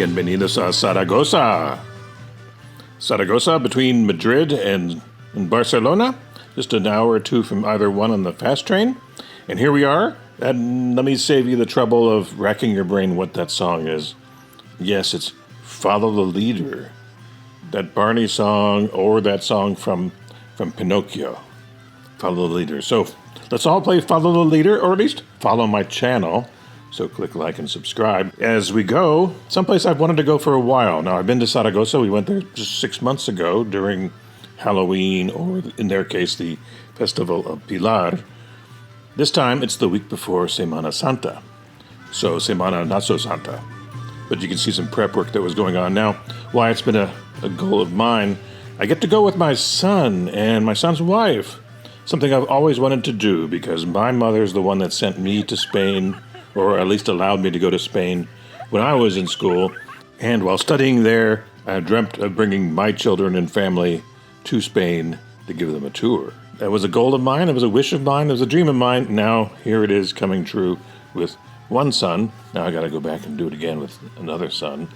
Bienvenidos a Zaragoza. Zaragoza, between Madrid and Barcelona, just an hour or two from either one on the fast train. And here we are, and let me save you the trouble of racking your brain what that song is. Yes, it's Follow the Leader. That Barney song, or that song from Pinocchio. Follow the Leader. So let's all play Follow the Leader, or at least follow my channel. So click like and subscribe. As we go, someplace I've wanted to go for a while. Now, I've been to Zaragoza. We went there just 6 months ago during Halloween, or in their case, the Festival of Pilar. This time, it's the week before Semana Santa. So, Semana Not So Santa. But you can see some prep work that was going on. Now, why it's been a goal of mine, I get to go with my son and my son's wife. Something I've always wanted to do, because my mother's the one that sent me to Spain, or at least allowed me to go to Spain when I was in school. And while studying there, I dreamt of bringing my children and family to Spain to give them a tour. That was a goal of mine, it was a wish of mine, it was a dream of mine. Now, here it is coming true with one son. Now I gotta go back and do it again with another son.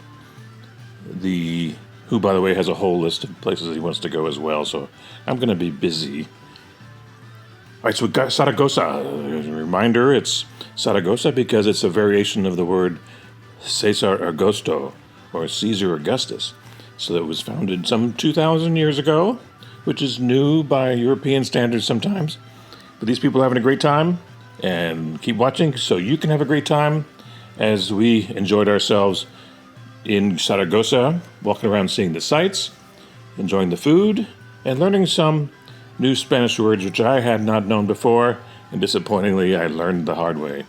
Who, by the way, has a whole list of places he wants to go as well, so I'm gonna be busy. All right, so we got Zaragoza. As a reminder, it's Zaragoza because it's a variation of the word Cesar Augusto, or Caesar Augustus. So it was founded some 2,000 years ago, which is new by European standards sometimes. But these people are having a great time, and keep watching so you can have a great time as we enjoyed ourselves in Zaragoza, walking around seeing the sights, enjoying the food, and learning some new Spanish words which I had not known before, and disappointingly I learned the hard way.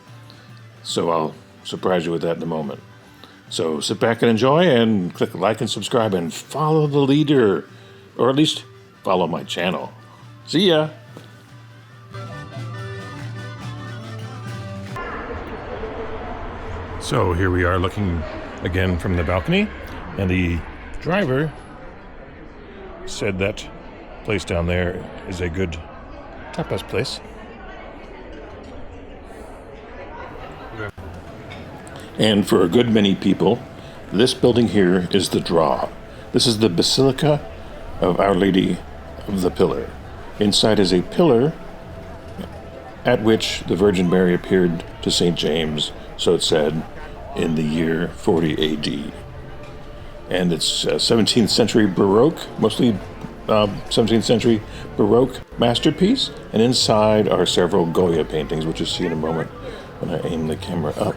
So I'll surprise you with that in a moment. So sit back and enjoy, and click like and subscribe, and follow the leader, or at least follow my channel. See ya! So here we are looking again from the balcony, and the driver said that place down there is a good tapas place. And for a good many people, this building here is the draw. This is the Basilica of Our Lady of the Pillar. Inside is a pillar at which the Virgin Mary appeared to St. James, so it said, in the year 40 AD. And it's 17th century Baroque, mostly 17th century Baroque masterpiece, and inside are several Goya paintings, which you'll see in a moment when I aim the camera up.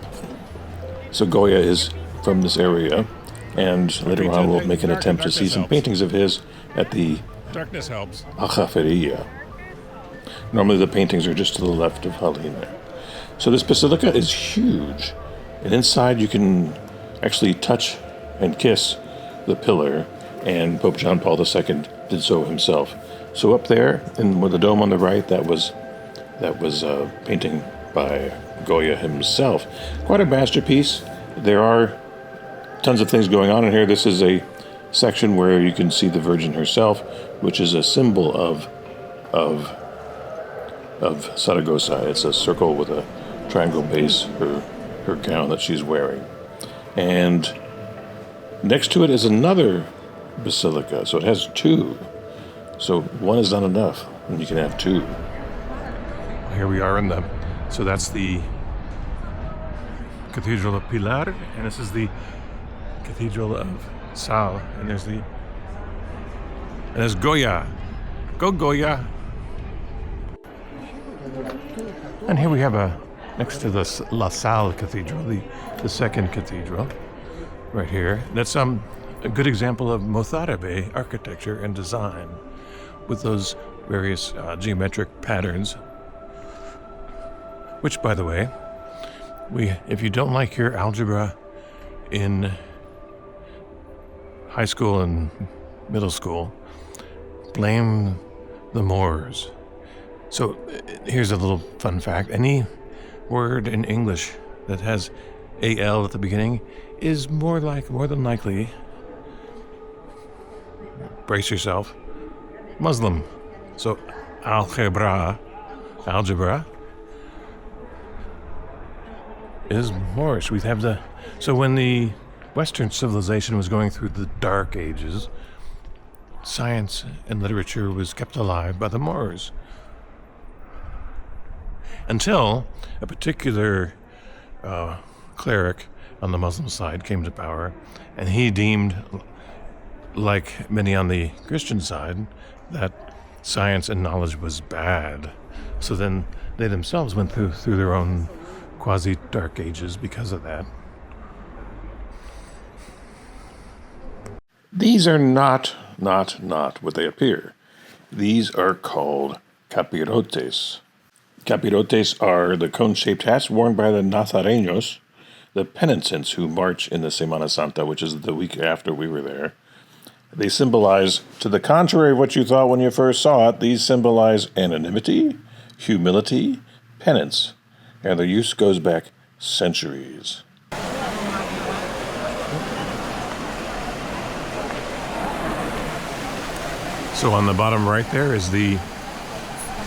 So Goya is from this area, and later on we'll make an attempt to see some paintings of his at the Aljafaria. Normally the paintings are just to the left of Helena. So this basilica is huge, and inside you can actually touch and kiss the pillar, and Pope John Paul II did so himself. So up there, and with the dome on the right, that was a painting by Goya himself. Quite a masterpiece. There are tons of things going on in here. This is a section where you can see the Virgin herself, which is a symbol of Zaragoza. It's a circle with a triangle base, her gown that she's wearing. And next to it is another basilica, so it has two. So one is not enough, and you can have two. Here we are so that's the Cathedral of Pilar, and this is the Cathedral of Sal, and there's Goya. Go Goya! And here we have next to the La Salle Cathedral, the second cathedral, right here. That's a good example of Mozárabe architecture and design, with those various geometric patterns. Which, by the way, if you don't like your algebra in high school and middle school, blame the Moors. So here's a little fun fact. Any word in English that has AL at the beginning is more than likely, brace yourself, Muslim. So algebra is Moorish. We have so when the Western civilization was going through the Dark Ages. Science and literature was kept alive by the Moors. Until a particular cleric on the Muslim side came to power, and he deemed, like many on the Christian side, that science and knowledge was bad. So then they themselves went through their own quasi-dark ages because of that. These are not what they appear. These are called capirotes. Capirotes are the cone-shaped hats worn by the Nazarenos, the penitents who march in the Semana Santa, which is the week after we were there. They symbolize, to the contrary of what you thought when you first saw it, these symbolize anonymity, humility, penance, and their use goes back centuries. So on the bottom right there is the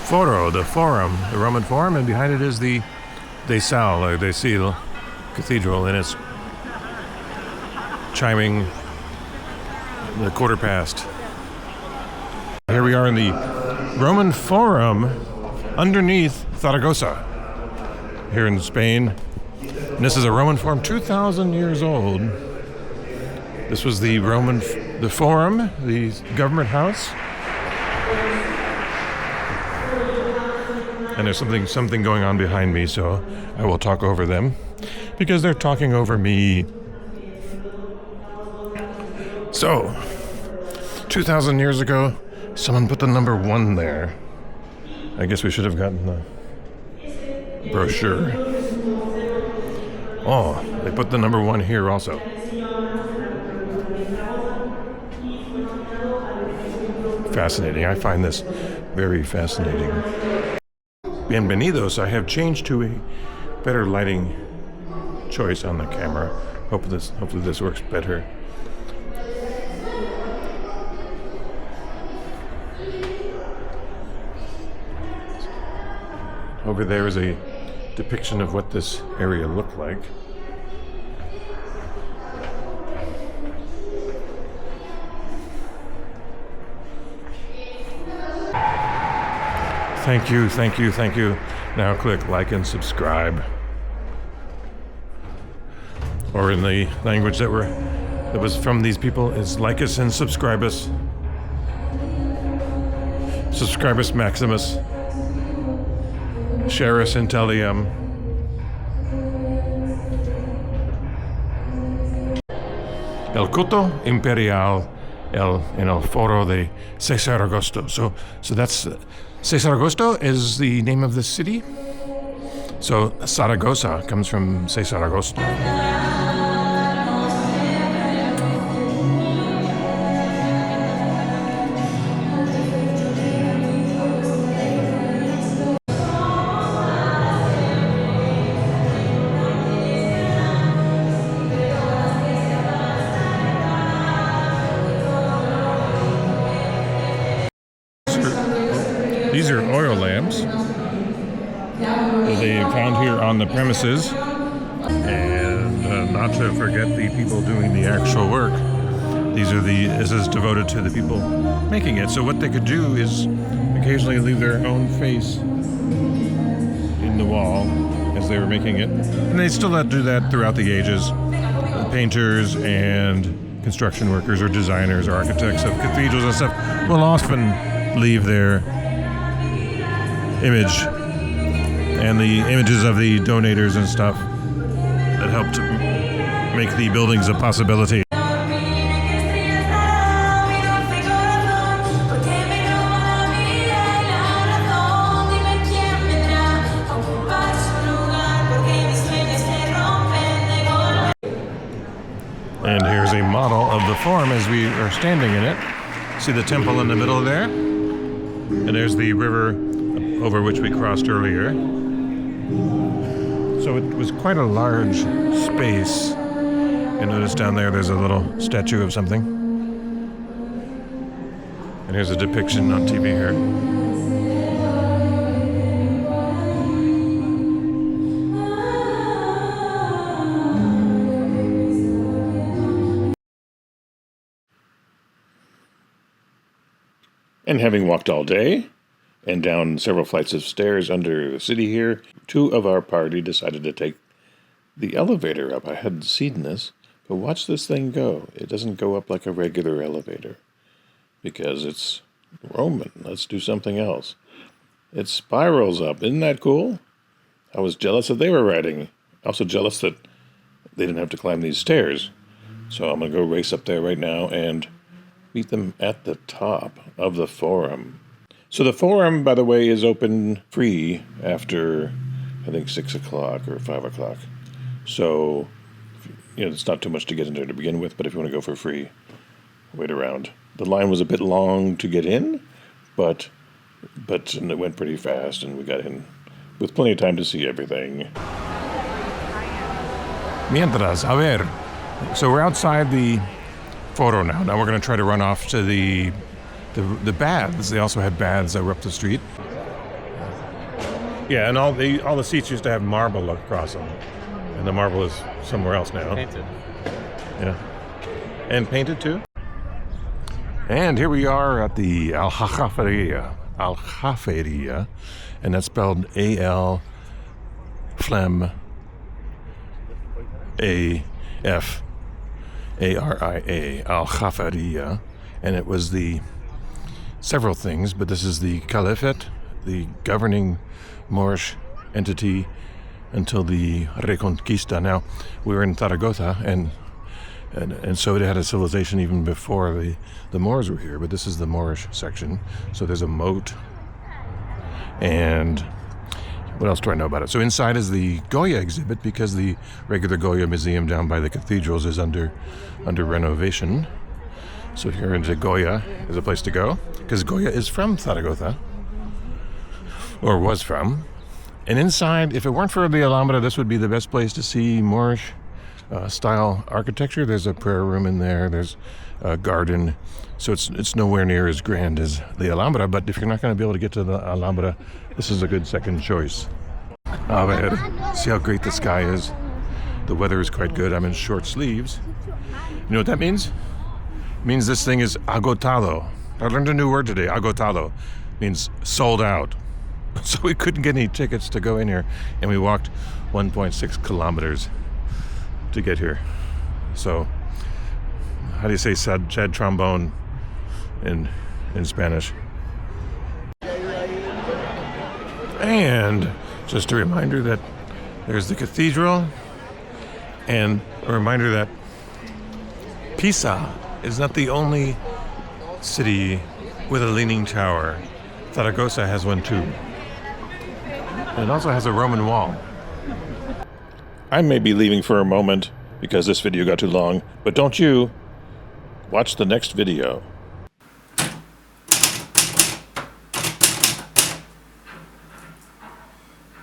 Foro, the Forum, the Roman Forum, and behind it is the De Sal, or De Sil Cathedral, and it's chiming the quarter past. Here we are in the Roman Forum underneath Zaragoza, here in Spain. And this is a Roman Forum 2,000 years old. This was the Forum, the government house. And there's something going on behind me, so I will talk over them because they're talking over me. So, 2,000 years ago, someone put the number 1 there. I guess we should have gotten the brochure. Oh, they put the number 1 here also. Fascinating. I find this very fascinating. Bienvenidos. I have changed to a better lighting choice on the camera. Hopefully this works better. Over there is a depiction of what this area looked like. Thank you. Now click like and subscribe. Or in the language that was from these people, is like us and subscribe us. Subscribe us Maximus. Share us Intellium. El culto imperial en el foro de Cesar Augusto. So that's Cesar Augusto is the name of the city. So Zaragoza comes from Cesar Augusto. These are oil lamps that they found here on the premises. And not to forget the people doing the actual work. This is devoted to the people making it. So what they could do is occasionally leave their own face in the wall as they were making it. And they still had to do that throughout the ages. The painters and construction workers or designers or architects of cathedrals and stuff will often leave their image and the images of the donators and stuff that helped make the buildings a possibility. And here's a model of the Forum as we are standing in it. See the temple in the middle there? And there's the river over which we crossed earlier. So it was quite a large space. And notice down there's a little statue of something. And here's a depiction on TV here. And having walked all day and down several flights of stairs under the city here, two of our party decided to take the elevator up. I hadn't seen this, but watch this thing go. It doesn't go up like a regular elevator because it's Roman. Let's do something else. It spirals up. Isn't that cool? I was jealous that they were riding. Also jealous that they didn't have to climb these stairs. So I'm going to go race up there right now and meet them at the top of the Forum. So the Forum, by the way, is open free after, I think, 6 o'clock or 5 o'clock. So, it's not too much to get in there to begin with, but if you want to go for free, wait around. The line was a bit long to get in, but it went pretty fast, and we got in with plenty of time to see everything. Mientras, a ver. So we're outside the Foro now. Now we're going to try to run off to the baths. They also had baths that were up the street. Yeah, and all the seats used to have marble across them. And the marble is somewhere else now. Painted. Yeah. And painted too? And here we are at the Aljafaria. Aljafaria. And that's spelled A-L Flem A-F-A-R-I-A. Aljafaria. And it was the several things, but this is the Caliphate, the governing Moorish entity until the Reconquista. Now, we were in Zaragoza, and so it had a civilization even before the Moors were here, but this is the Moorish section. So there's a moat, and what else do I know about it? So inside is the Goya exhibit, because the regular Goya museum down by the cathedrals is under renovation. So if you're into Goya, there's a place to go, because Goya is from Zaragoza, or was from. And inside, if it weren't for the Alhambra, this would be the best place to see Moorish style architecture. There's a prayer room in there. There's a garden. So it's nowhere near as grand as the Alhambra. But if you're not going to be able to get to the Alhambra, this is a good second choice. Oh man, see how great the sky is. The weather is quite good. I'm in short sleeves. You know what that means? It means this thing is agotado. I learned a new word today. Agotado means sold out. So we couldn't get any tickets to go in here, and we walked 1.6 kilometers to get here. So, how do you say sad trombone in Spanish? And just a reminder that there's the cathedral, and a reminder that Pisa is not the only city with a leaning tower. Zaragoza has one too. And it also has a Roman wall. I may be leaving for a moment because this video got too long, but don't you watch the next video.